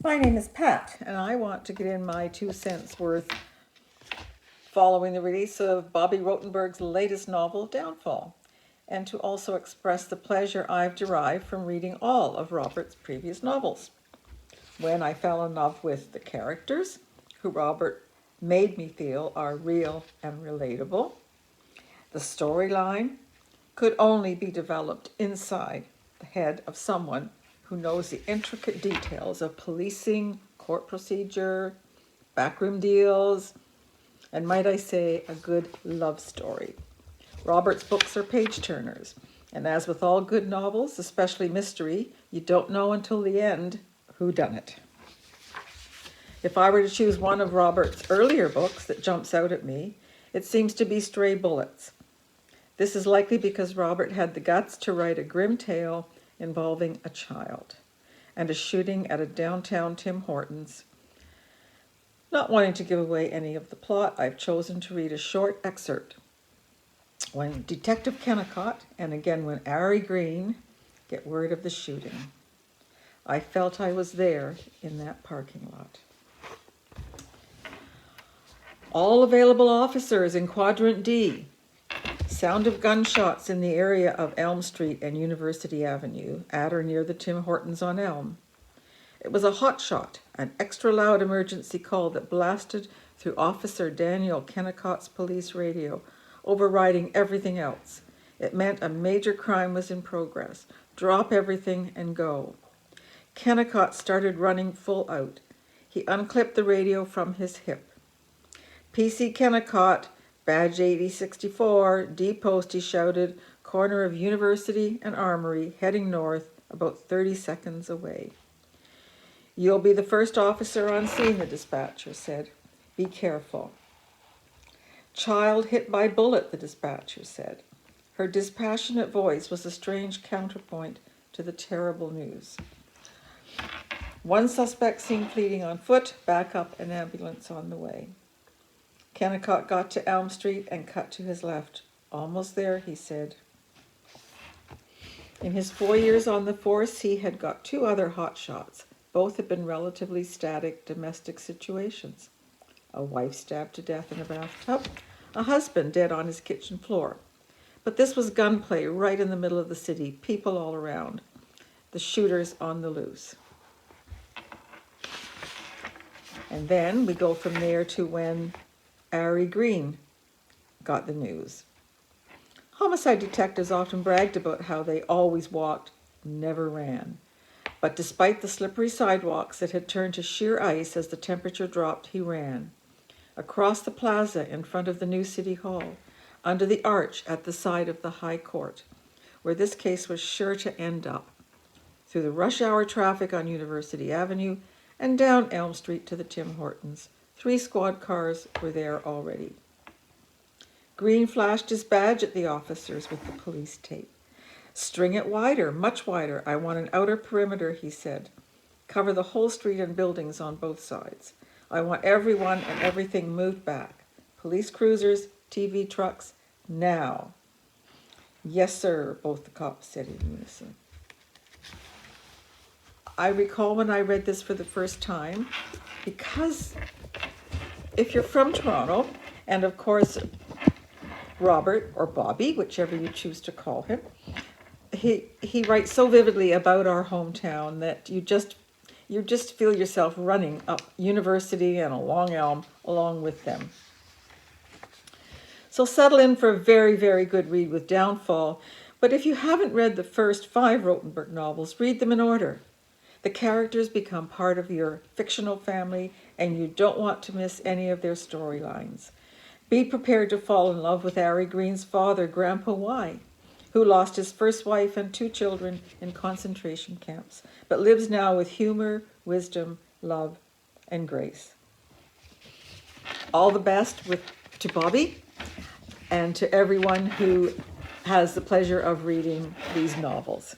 My name is Pat, and I want to get in my 2 cents worth following the release of Bobby Rotenberg's latest novel, Downfall, and to also express the pleasure I've derived from reading all of Robert's previous novels. When I fell in love with the characters, who Robert made me feel are real and relatable, the storyline could only be developed inside the head of someone who knows the intricate details of policing, court procedure, backroom deals, and might I say, a good love story. Robert's books are page-turners, and as with all good novels, especially mystery, you don't know until the end who done it. If I were to choose one of Robert's earlier books that jumps out at me, it seems to be Stray Bullets. This is likely because Robert had the guts to write a grim tale involving a child and a shooting at a downtown Tim Hortons. Not wanting to give away any of the plot, I've chosen to read a short excerpt. When Detective Kennicott, and again when Ari Green, get word of the shooting, I felt I was there in that parking lot. All available officers in Quadrant D. Sound of gunshots in the area of Elm Street and University Avenue, at or near the Tim Hortons on Elm. It was a hot shot, an extra loud emergency call that blasted through Officer Daniel Kennicott's police radio, overriding everything else. It meant a major crime was in progress. Drop everything and go. Kennicott started running full out. He unclipped the radio from his hip. PC Kennicott, badge 8064, D-post, he shouted, corner of University and Armory, heading north, about 30 seconds away. You'll be the first officer on scene, the dispatcher said. Be careful. Child hit by bullet, the dispatcher said. Her dispassionate voice was a strange counterpoint to the terrible news. One suspect seen fleeing on foot, backup and ambulance on the way. Kennicott got to Elm Street and cut to his left. Almost there, he said. In his 4 years on the force, he had got 2 other hot shots. Both had been relatively static domestic situations. A wife stabbed to death in a bathtub, a husband dead on his kitchen floor. But this was gunplay right in the middle of the city, people all around, the shooters on the loose. And then we go from there to when Ari Green got the news. Homicide detectives often bragged about how they always walked, never ran. But despite the slippery sidewalks that had turned to sheer ice as the temperature dropped, he ran. Across the plaza in front of the new City Hall, under the arch at the side of the High Court, where this case was sure to end up, through the rush hour traffic on University Avenue, and down Elm Street to the Tim Hortons. 3 squad cars were there already. Green flashed his badge at the officers with the police tape. String it wider, much wider. I want an outer perimeter, he said. Cover the whole street and buildings on both sides. I want everyone and everything moved back. Police cruisers, TV trucks, now. Yes, sir, both the cops said in unison. I recall when I read this for the first time, because if you're from Toronto, and of course Robert, or Bobby, whichever you choose to call him, he writes so vividly about our hometown that you just feel yourself running up University and along Elm along with them. So settle in for a very, very good read with Downfall, but if you haven't read the first 5 Rotenberg novels, read them in order. The characters become part of your fictional family, and you don't want to miss any of their storylines. Be prepared to fall in love with Ari Green's father, Grandpa Y, who lost his first wife and 2 children in concentration camps, but lives now with humor, wisdom, love, and grace. All the best to Bobby and to everyone who has the pleasure of reading these novels.